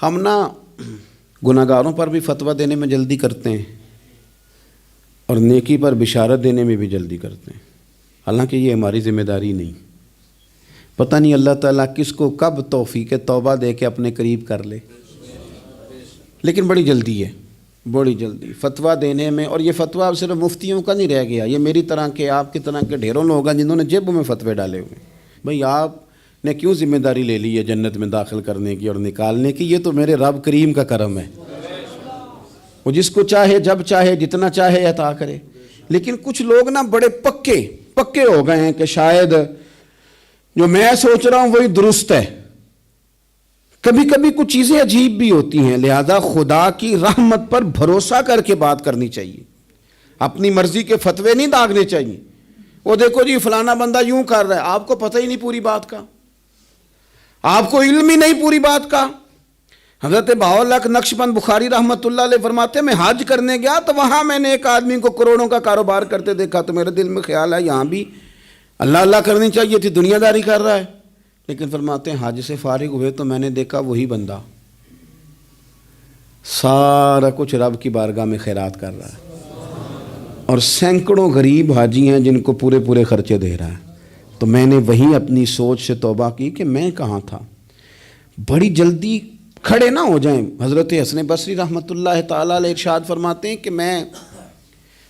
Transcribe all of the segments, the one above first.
ہم نا گناہگاروں پر بھی فتویٰ دینے میں جلدی کرتے ہیں اور نیکی پر بشارت دینے میں بھی جلدی کرتے ہیں، حالانکہ یہ ہماری ذمہ داری نہیں۔ پتہ نہیں اللہ تعالیٰ کس کو کب توفیق توبہ دے کے اپنے قریب کر لے، لیکن بڑی جلدی ہے، بڑی جلدی فتویٰ دینے میں۔ اور یہ فتویٰ اب صرف مفتیوں کا نہیں رہ گیا، یہ میری طرح کے آپ کی طرح کے ڈھیروں لوگ ہیں جنہوں نے جیبوں میں فتوے ڈالے ہوئے ہیں۔ بھئی آپ نے کیوں ذمہ داری لے لی ہے جنت میں داخل کرنے کی اور نکالنے کی؟ یہ تو میرے رب کریم کا کرم ہے، وہ جس کو چاہے جب چاہے جتنا چاہے عطا کرے۔ لیکن کچھ لوگ نا بڑے پکے ہو گئے ہیں کہ شاید جو میں سوچ رہا ہوں وہی درست ہے۔ کبھی کبھی کچھ چیزیں عجیب بھی ہوتی ہیں، لہذا خدا کی رحمت پر بھروسہ کر کے بات کرنی چاہیے، اپنی مرضی کے فتوے نہیں داغنے چاہیے۔ وہ دیکھو جی فلانا بندہ یوں کر رہا ہے، آپ کو پتہ ہی نہیں پوری بات کا، آپ کو علم ہی نہیں پوری بات کا۔ حضرت بہاءاللہ نقشبند بخاری رحمۃ اللہ علیہ فرماتے ہیں میں حج کرنے گیا تو وہاں میں نے ایک آدمی کو کروڑوں کا کاروبار کرتے دیکھا، تو میرے دل میں خیال ہے یہاں بھی اللہ اللہ کرنی چاہیے تھی، دنیا داری کر رہا ہے۔ لیکن فرماتے ہیں حج سے فارغ ہوئے تو میں نے دیکھا وہی بندہ سارا کچھ رب کی بارگاہ میں خیرات کر رہا ہے، اور سینکڑوں غریب حاجی ہیں جن کو پورے خرچے دے رہا ہے۔ تو میں نے وہیں اپنی سوچ سے توبہ کی کہ میں کہاں تھا۔ بڑی جلدی کھڑے نہ ہو جائیں۔ حضرت حسن بصری رحمۃ اللہ تعالیٰ علیہ ارشاد فرماتے ہیں کہ میں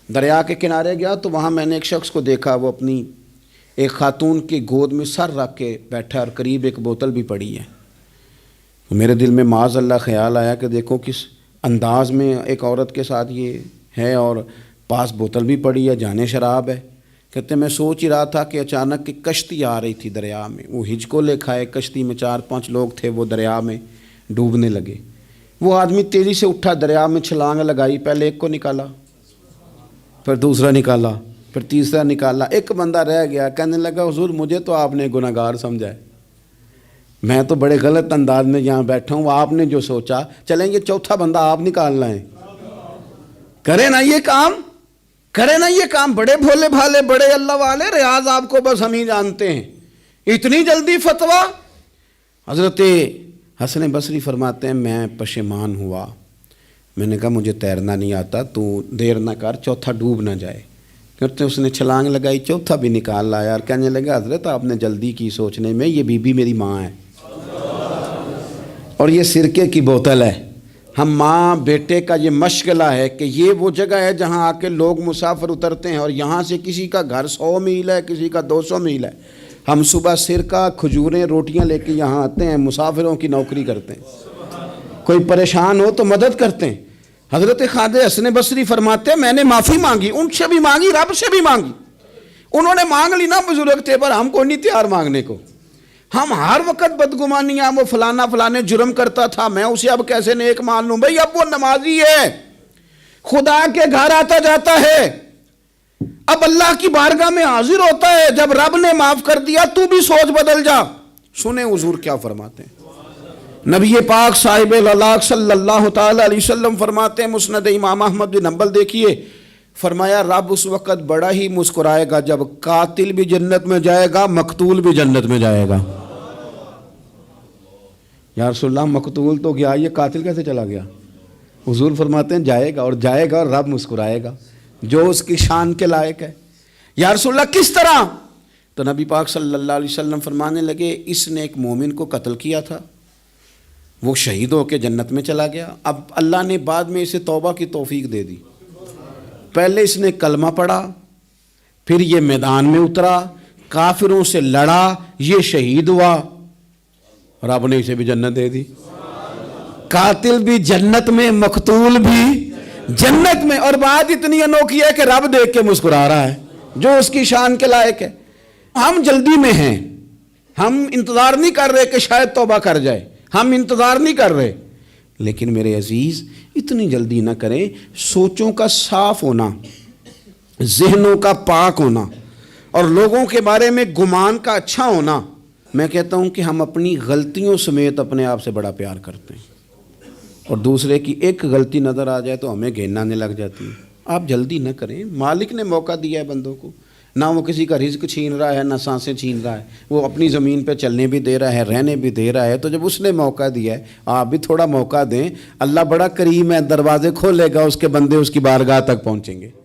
دریا کے کنارے گیا تو وہاں میں نے ایک شخص کو دیکھا، وہ اپنی ایک خاتون کی گود میں سر رکھ کے بیٹھا اور قریب ایک بوتل بھی پڑی ہے۔ میرے دل میں معاذ اللہ خیال آیا کہ دیکھو کس انداز میں ایک عورت کے ساتھ یہ ہے، اور پاس بوتل بھی پڑی ہے، جانے شراب ہے۔ کہتے میں سوچ ہی رہا تھا کہ اچانک ایک کشتی آ رہی تھی دریا میں، وہ ہجکو لے کھائے، کشتی میں 4-5 لوگ تھے، وہ دریا میں ڈوبنے لگے۔ وہ آدمی تیزی سے اٹھا، دریا میں چھلانگ لگائی، پہلے ایک کو نکالا، پھر دوسرا نکالا، پھر تیسرا نکالا، ایک بندہ رہ گیا۔ کہنے لگا حضور مجھے تو آپ نے گناہگار سمجھا ہے، میں تو بڑے غلط انداز میں یہاں بیٹھا ہوں، آپ نے جو سوچا چلیں گے چوتھا بندہ آپ نکالنا ہے، کرے نا یہ کام، کرے نا یہ کام۔ بڑے بھولے بھالے بڑے اللہ والے، ریاض آپ کو بس ہم ہی جانتے ہیں، اتنی جلدی فتویٰ۔ حضرت حسن بصری فرماتے ہیں میں پشیمان ہوا، میں نے کہا مجھے تیرنا نہیں آتا، تو دیر نہ کر چوتھا ڈوب نہ جائے۔ کرتے اس نے چھلانگ لگائی، چوتھا بھی نکال لایا، اور کہنے لگا حضرت آپ نے جلدی کی سوچنے میں، یہ بی بی میری ماں ہے اور یہ سرکے کی بوتل ہے۔ ہم ماں بیٹے کا یہ مشغلہ ہے کہ یہ وہ جگہ ہے جہاں آ کے لوگ مسافر اترتے ہیں، اور یہاں سے کسی کا گھر 100 میل ہے، کسی کا 200 میل ہے۔ ہم صبح سرکہ کھجوریں روٹیاں لے کے یہاں آتے ہیں، مسافروں کی نوکری کرتے ہیں، کوئی پریشان ہو تو مدد کرتے ہیں۔ حضرت خواجہ حسن بصری فرماتے ہیں میں نے معافی مانگی، ان سے بھی مانگی، رب سے بھی مانگی۔ انہوں نے مانگ لی نا بزرگ تھے، پر ہم کو نہیں تیار مانگنے کو۔ ہم ہر وقت بدگمانیاں، وہ فلانے جرم کرتا تھا، میں اسے اب کیسے نیک مان لوں؟ بھئی اب وہ نمازی ہے، خدا کے گھر آتا جاتا ہے، اب اللہ کی بارگاہ میں حاضر ہوتا ہے، جب رب نے معاف کر دیا تو بھی سوچ بدل جا۔ سنیں حضور کیا فرماتے ہیں۔ نبی پاک صاحب الاخلاق صلی اللہ تعالی علیہ وسلم فرماتے ہیں، مسند امام احمد بن حنبل دیکھیے، فرمایا رب اس وقت بڑا ہی مسکرائے گا جب قاتل بھی جنت میں جائے گا، مقتول بھی جنت میں جائے گا۔ یا رسول اللہ مقتول تو گیا، یہ قاتل کیسے چلا گیا؟ حضور فرماتے ہیں جائے گا، اور جائے گا اور رب مسکرائے گا، جو اس کی شان کے لائق ہے۔ یا رسول اللہ کس طرح؟ تو نبی پاک صلی اللہ علیہ وسلم فرمانے لگے اس نے ایک مومن کو قتل کیا تھا، وہ شہید ہو کے جنت میں چلا گیا، اب اللہ نے بعد میں اسے توبہ کی توفیق دے دی۔ پہلے اس نے کلمہ پڑھا، پھر یہ میدان میں اترا، کافروں سے لڑا، یہ شہید ہوا، رب نے اسے بھی جنت دے دی۔ قاتل بھی جنت میں، مقتول بھی جنت میں، اور بات اتنی انوکھی ہے کہ رب دیکھ کے مسکرا رہا ہے، جو اس کی شان کے لائق ہے۔ ہم جلدی میں ہیں، ہم انتظار نہیں کر رہے کہ شاید توبہ کر جائے، ہم انتظار نہیں کر رہے۔ لیکن میرے عزیز اتنی جلدی نہ کریں، سوچوں کا صاف ہونا، ذہنوں کا پاک ہونا، اور لوگوں کے بارے میں گمان کا اچھا ہونا، میں کہتا ہوں کہ ہم اپنی غلطیوں سمیت اپنے آپ سے بڑا پیار کرتے ہیں، اور دوسرے کی ایک غلطی نظر آ جائے تو ہمیں گھن آنے لگ جاتی ہے۔ آپ جلدی نہ کریں، مالک نے موقع دیا ہے بندوں کو، نہ وہ کسی کا رزق چھین رہا ہے، نہ سانسیں چھین رہا ہے، وہ اپنی زمین پہ چلنے بھی دے رہا ہے، رہنے بھی دے رہا ہے۔ تو جب اس نے موقع دیا ہے، آپ بھی تھوڑا موقع دیں، اللہ بڑا کریم ہے، دروازے کھولے گا، اس کے بندے اس کی بارگاہ تک پہنچیں گے۔